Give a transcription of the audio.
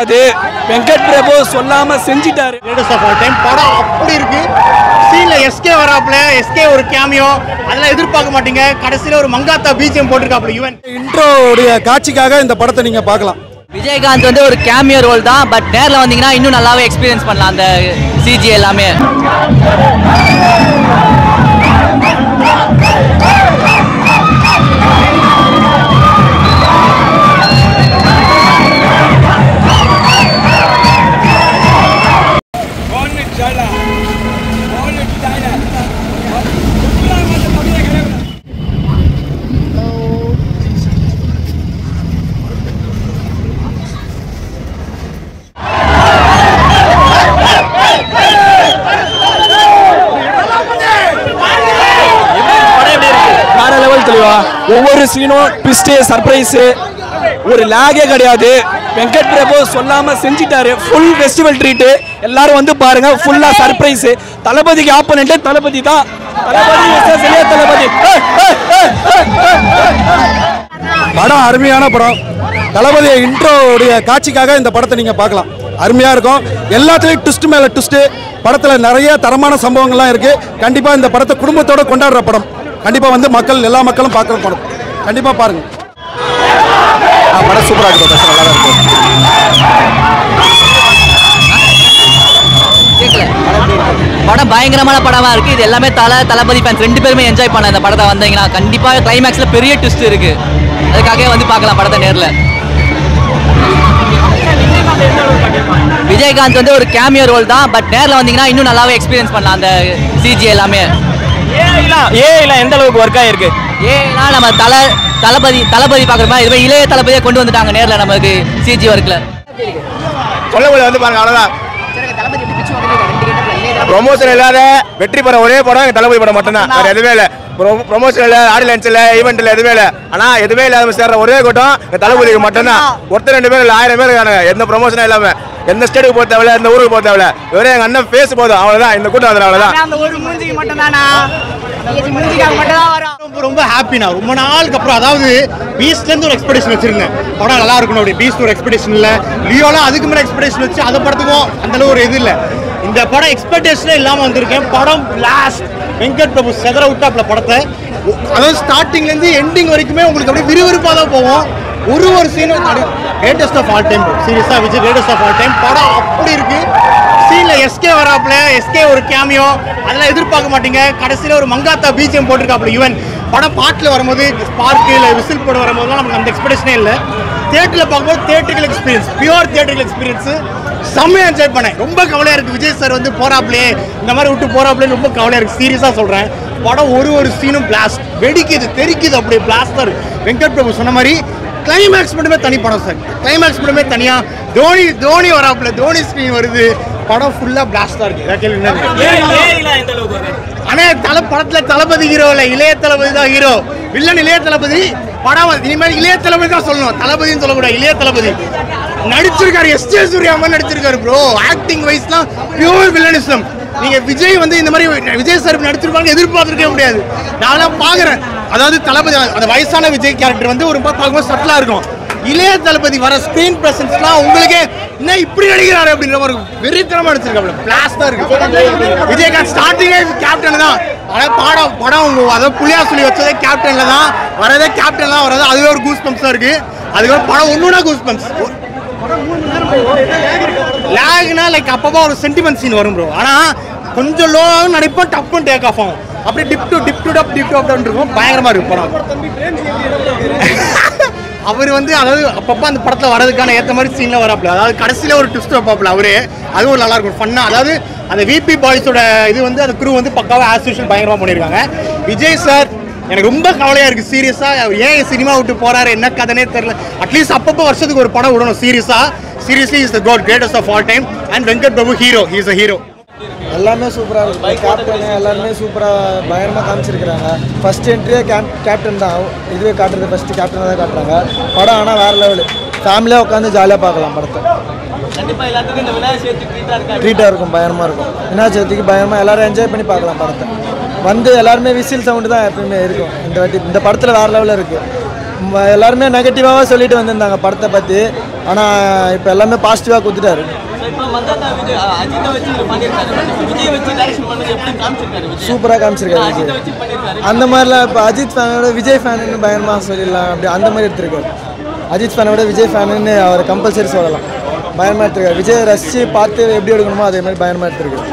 கிடையாது. வெங்கட் பிரபு சொல்லாம செஞ்சிட்டாரு. Greatest of all time படம் அப்படி இருக்கு. சீன்ல எஸ்கே வராப்ல, எஸ்கே ஒரு கேமியோ, அதெல்லாம் எதிர்பார்க்க மாட்டீங்க. கடைசியில ஒரு மங்காத்தா பிஜிஎம் போட்டுருக்காப்ல. ஈவன் இன்ட்ரோடைய காட்சிக்காக இந்த படத்தை நீங்க பார்க்கலாம். விஜயகாந்த் வந்து ஒரு கேமியோ ரோல் தான், பட் நேரில் வந்தீங்கன்னா இன்னும் நல்லாவே எக்ஸ்பீரியன்ஸ் பண்ணலாம் அந்த சிஜி எல்லாமே. ஒவ்வொரு சீனும் ட்விஸ்ட், சர்ப்ரைஸ், ஒரு லாகே கிடையாது. வெங்கட் பிரபு சொல்லாம செஞ்சிட்டாரு. Full festival treat. எல்லாரும் வந்து பாருங்க. ஃபுல்லா சர்ப்ரைஸ். தளபதிக்கு ஆப்போனன்ட் தளபதி தான். தளபதி படம் அருமையான படம். தளபதி இன்ட்ரோடைய காட்சிக்காக இந்த படத்தை நீங்க பார்க்கலாம். அருமையா இருக்கும். எல்லாத்துலயும் ட்விஸ்ட் மேல ட்விஸ்ட். படத்துல நிறைய தரமான சம்பவங்கள்லாம் இருக்கு. கண்டிப்பா இந்த படத்தை குடும்பத்தோட கொண்டாடுற படம். கண்டிப்பா வந்து மக்கள் எல்லா மக்களும் பார்க்குற படம். கண்டிப்பா பாருங்க. படம் சூப்பராக இருக்கும். நல்லா இருக்கும். படம் பயங்கரமான படமா இருக்கு. இது எல்லாமே தளபதி ஃபேன்ஸ் ரெண்டு பேருமே என்ஜாய் பண்ண இந்த படத்தை வந்தீங்கன்னா கண்டிப்பா கிளைமேக்ஸ்ல பெரிய ட்விஸ்ட் இருக்கு. அதுக்காகவே வந்து பார்க்கலாம் படத்தை நேர்ல. விஜயகாந்த் வந்து ஒரு கேமியோ ரோல் தான், பட் நேரில் வந்தீங்கன்னா இன்னும் நல்லாவே எக்ஸ்பீரியன்ஸ் பண்ணலாம் அந்த சிஜி எல்லாமே. ஏஐலாம் எந்த அளவுக்கு ஒர்க் ஆயிருக்கு? ஏஐலாம் நம்ம தளபதி பார்க்குற மாதிரி இதுவே இளைய தளபதியை கொண்டு வந்துட்டாங்க நேரில் நமக்கு சிஜி ஒர்க்கில். சொல்லக்கூடிய வந்து பாருங்க. அவ்வளோதான். ப்ரொமோஷன் இல்லாத வெற்றி பெற ஒரே படம் தளபதி படம் மட்டும்தான். வேற எதுவுமே இல்லை. ப்ரொமோஷன் இல்லை, ஆடியன்ஸ் இல்லை, ஈவெண்ட் இல்லை, எதுவுமே இல்லை. ஆனால் எதுவுமே இல்லாத சேர்ற ஒரே கூட்டம் தளபதிக்கு மட்டும்தான். ஒருத்தர் 2 பேர் இல்லை, 1000 பேர் இருக்காங்க. எந்த ப்ரொமோஷனும் இல்லாமல் எந்த ஸ்டேட்டுக்கு போக தேவையில்ல, எந்த ஊருக்கு போக தேவையில்ல. வெறும் எங்கள் அண்ணன் பேச போதும். அவ்வளோதான் இந்த கூட்டம். அவ்வளோதான். ரொம்ப ஹாப்பினா ரொம்ப நாளுக்கு அப்புறம். அதாவது பீஸ்ட்லேருந்து ஒரு எக்ஸ்பெக்டேஷன் வச்சிருந்தேன். படம் நல்லா இருக்கணும். அப்படி பீஸ்ட் ஒரு எக்ஸ்பெக்டேஷன் இல்லை. லியோலாம் அதுக்கு மேலே எக்ஸ்பெக்டேஷன் வச்சு அந்த படத்துக்கும் அந்தளவு ஒரு இது இல்லை. இந்த படம் எக்ஸ்பெக்டேஷனே இல்லாமல் வந்திருக்கேன். படம் லாஸ்ட் வெங்கட் பிரபு செதற விட்டாப்ல படத்தை. அதாவது ஸ்டார்டிங்லேருந்து எண்டிங் வரைக்குமே உங்களுக்கு அப்படியே விறுவிறுப்பாக தான் போவோம். ஒரு சீனும் கிரேட்டஸ்ட் ஆஃப் ஆல் டைம். சீரியஸாக Vijay greatest of all time. படம் அப்படி இருக்கு. சீன்ல எஸ்கே வராப்ல, எஸ்கே ஒரு கேமியோ, அதெல்லாம் எதிர்பார்க்க மாட்டீங்க. கடைசியில் ஒரு மங்காத்தா பிஜிஎம் போட்டிருக்காப்ல. ஈவன் படம் பாட்டில் வரும்போது ஸ்பார்க்கு இல்லை விசில் போட வரும்போதுலாம் நமக்கு அந்த எக்ஸ்பெக்டேஷனே இல்லை. தியேட்டரில் பார்க்கும்போது theatrical experience, pure theatrical experience. செம்மையாக என்ஜாய் பண்ணேன். ரொம்ப கவலையாக இருக்குது. விஜய் சார் வந்து போறாப்லே, இந்த மாதிரி விட்டு போறாப்லேன்னு ரொம்ப கவலையாக இருக்குது. சீரியஸாக சொல்கிறேன். படம் ஒரு சீனும் பிளாஸ்ட், வெடிக்குது, தெரிக்குது, அப்படியே பிளாஸ்டாக இருக்குது. வெங்கட் பிரபு சொன்ன மாதிரி கிளைமேக்ஸ் மட்டுமே தனி படம் சார். கிளைமேக்ஸ் மட்டுமே தனியாக தோனி வராப்ல, தோனி ஸ்க்ரீன் வருது. படம் ஃபுல்லாக பிளாஸ்டாக இருக்குது. ஆனால் படத்தில் தளபதி ஹீரோ இல்லை, இளைய தளபதி தான் ஹீரோ. வில்லன் இளைய தளபதி. படம் இனிமேல் இளைய தளபதி தான் சொல்லணும், தளபதினு சொல்லக்கூடாது. இளைய தளபதி நடிச்சிருக்காரு. எஸ்ஜே சூர்யா மாதிரி நடிச்சிருக்காரு ப்ரோ. ஆக்டிங் வைஸ்லாம் பியூர் வில்லனிசம். நீங்க விஜய் வந்து இந்த மாதிரி விஜய் சார் நடிச்சிருப்பாங்க எதிர்பார்த்துருக்கவே முடியாது. நான் பார்க்குறேன். அதாவது தளபதி அந்த வயசான விஜய் கேரக்டர் வந்து ஒரு பார்க்கும்போது சட்டலா இருக்கும். இளைய தளபதி வர ஸ்கிரீன் பிரசன்ஸ்லாம் உங்களுக்கு என்ன இப்படி நடிக்கிறாரு அப்படின்ற ஒரு வெறித்தனமா நடிச்சிருக்காங்க. பிளாஸ்டா இருக்கு. விஜயகாந்த் ஸ்டார்டிங்கே கேப்டன் தான். ஆனால் படம் அதாவது புளியா சொல்லி வச்சதே கேப்டன்ல தான் வரதே. கேப்டன் தான் வரது. அதுவே ஒரு கூஸ் பம்ப்ஸா இருக்கு. அதுக்கு படம் ஒன்றுனா கூஸ் பம்ப்ஸ். லாக்னா லைக் அப்பப்போ ஒரு சென்டிமெண்ட் சீன் வரும் ப்ரோ. ஆனால் கொஞ்சம் லோவாகவும் நடிப்போம், டப்புன்னு டேக் ஆஃப் ஆகும். அப்படி டிப் டு இருக்கும். பயங்கரமாக இருக்கும் படம். அவர் வந்து அதாவது அப்பப்போ அந்த படத்தில் வரதுக்கான ஏற்ற மாதிரி சீனில் வராப்புல. அதாவது கடைசியில் ஒரு ட்விஸ்ட் வைப்பாப்புல அவரு. அதுவும் நல்லா இருக்கும், ஃபன்னா. அதாவது அந்த விபி பாய்ஸோட இது வந்து அந்த குரூ வந்து பக்காவாக ஆஸ் யூஷுவல் பயங்கரமாக பண்ணியிருக்காங்க. விஜய் சார் எனக்கு ரொம்ப கவலையாக இருக்குது சீரியஸாக. அவர் ஏன் சினிமா விட்டு போகிறாரு, என்ன கதனே தெரியல. அட்லீஸ்ட் அப்பப்போ வருஷத்துக்கு ஒரு படம் விடணும் சீரியஸாக. Seriously is the god, greatest of all time. And Venkat Prabhu hero, he is a hero. எல்லாமே சூப்பராக இருக்குது. கேப்டன் எல்லாருமே சூப்பராக பயங்கரமாக காமிச்சிருக்கிறாங்க. ஃபர்ஸ்ட் என்ட்ரியே கேப்டன் தான். இதுவே காட்டுறது ஃபஸ்ட்டு கேப்டனை தான் காட்டுறாங்க. படம் ஆனால் வேறு லெவலு. ஃபேமிலியாக உட்காந்து ஜாலியாக பார்க்கலாம் படத்தை. ட்ரீட்டாக இருக்கும், பயங்கரமாக இருக்கும். விநாயகர் சதுர்த்திக்கு பயங்கரமாக எல்லோரும் என்ஜாய் பண்ணி பார்க்கலாம் படத்தை. வந்து எல்லாருமே விசில் சவுண்டு தான் எப்பயுமே இருக்கும். இந்த படத்தில் வேறு லெவலில் இருக்குது. எல்லாருமே நெகட்டிவாக சொல்லிட்டு வந்திருந்தாங்க படத்தை பற்றி. ஆனால் இப்போ எல்லாமே பாசிட்டிவாக கொடுத்துட்டாரு. சூப்பராக காமிச்சிருக்காரு விஜய். அந்த மாதிரிலாம் இப்போ அஜித் ஃபேனோட விஜய் ஃபேனுன்னு பயங்கரமாக சொல்லிடலாம். அப்படி அந்த மாதிரி எடுத்திருக்காரு. அஜித் ஃபேனோட விஜய் ஃபேனுன்னு அவர் கம்பல்சரி சொல்லலாம். பயங்கரமாக எடுத்திருக்காரு. விஜய் ரசித்து பார்த்து எப்படி எடுக்கணுமோ அதே மாதிரி பயங்கரமாக எடுத்திருக்காரு.